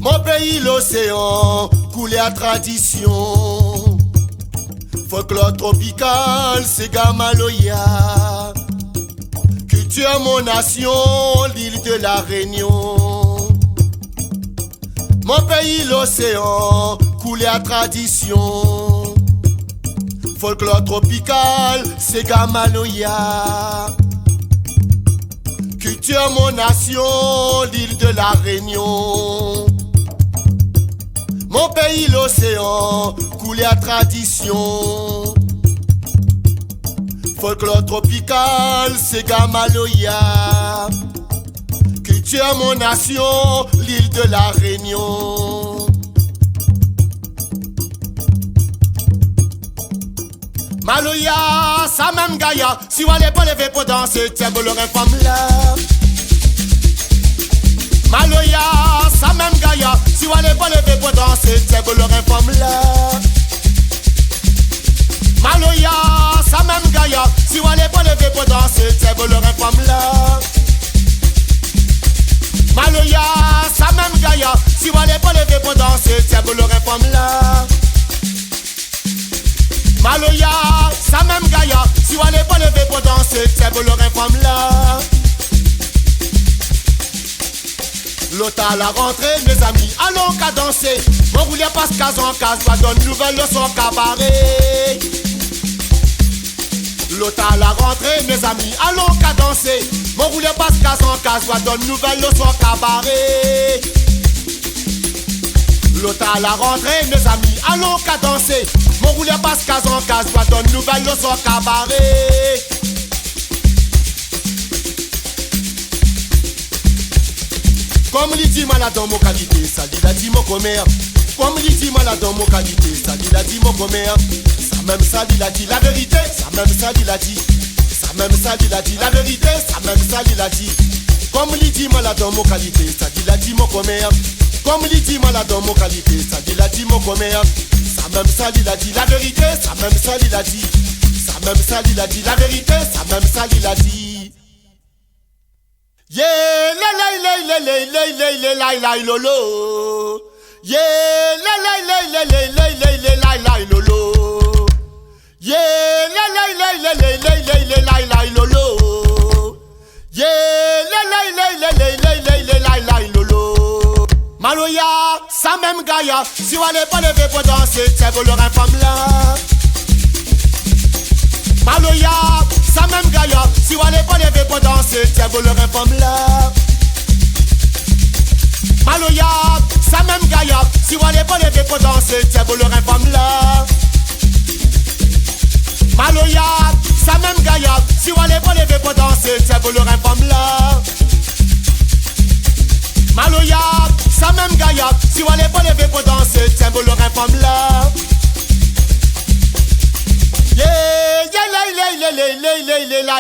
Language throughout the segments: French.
Mon pays l'océan, coulé à tradition. Folklore tropical, c'est Gamaloya. Culture mon nation, l'île de la Réunion. Mon pays l'océan, coulé à tradition. Folklore tropical, c'est Gamaloya. Culture mon nation, l'île de la Réunion. Mon pays l'océan, coulé à tradition. Folklore tropical, c'est Gamaloya. Culture mon nation, l'île de la Réunion. Maloya, ça même Gaïa, si vous allez pas lever pour danser, tiens, vous l'aurez femme là. Maloya, ça même Gaïa, si vous allez pas lever pour danser, tiens, vous l'aurez femme là. Maloya, ça même Gaïa, si vous allez pas lever pour danser, tiens, vous l'aurez femme là. Maloya, ça même Gaïa, si vous allez pas lever pour danser, tiens, vous l'aurez femme là. Maloya, ça même Gaïa, si vous allez pas lever pour danser, tiens, vous l'aurez femme là. L'autre à la rentrée, mes amis, allons qu'à danser. Mon roulier passe case en case, va donner nouvelle leçon cabaret. L'autre à la rentrée, mes amis, allons qu'à danser. Mon roulier passe case en case, va donner nouvelle leçon cabaret. L'autre à la rentrée, mes amis, allons qu'à danser. Mon roulier passe case en case, va donner nouvelle leçon cabaret. Comme il dit malade dans mon qualité, ça dit la dit mon commerce. Comme il dit malade dans mon qualité, ça dit la dit mon commerce. Ça même ça dit la dit la vérité, ça même ça dit la dit. Ça même ça dit la dit la vérité, ça même ça dit la dit. Comme il dit malade dans mon qualité, ça dit la dit mon commerce. Comme il dit malade dans mon qualité, ça dit la dit mon commerce. Ça même ça dit la dit la vérité, ça même ça dit la dit. Ça même ça dit la dit la vérité, ça même ça dit la dit. Yeah, la lolo. Yeah, la lolo. Yeah, la lolo. Yeah, la lolo. Maloya, ça même Gaïa, si vous allez pas lever pour danser, tiens, vous l'aurez femme là. Maloya, ça même Gaïa, si vous allez pas lever pour danser, tiens, vous l'aurez femme là. Maloya, ça même Gaïa, si vous allez pas lever pour danser, tiens, vous l'aurez femme là. Maloya, ça même Gaïa, si vous allez pas lever pour danser, tiens, vous l'aurez femme là. Maloya, ça même Gaïa, si vous allez pas lever pour danser, tiens, vous l'aurez femme là. Yeah,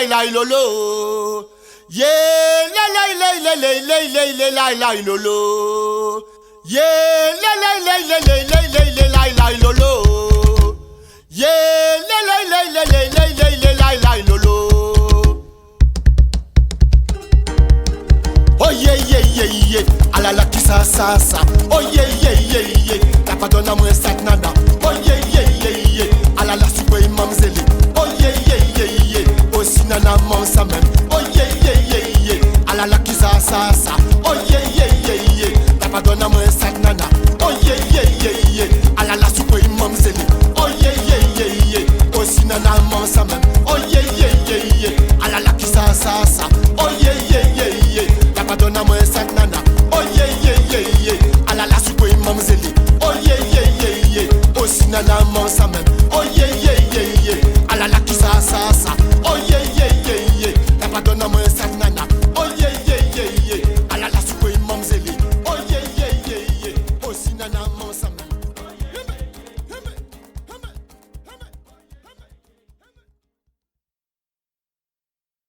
la lolo. Yeah, la lolo. Yeah, la lolo. Yeah, la lolo. Oh yeah, alala qui ça. Oh yeah, t'as pas donné à moi ça nana. Oh yeah, alala super imam zeli. Oh yeah, aussi nana mansa même. Oh yeah, alala qui ça.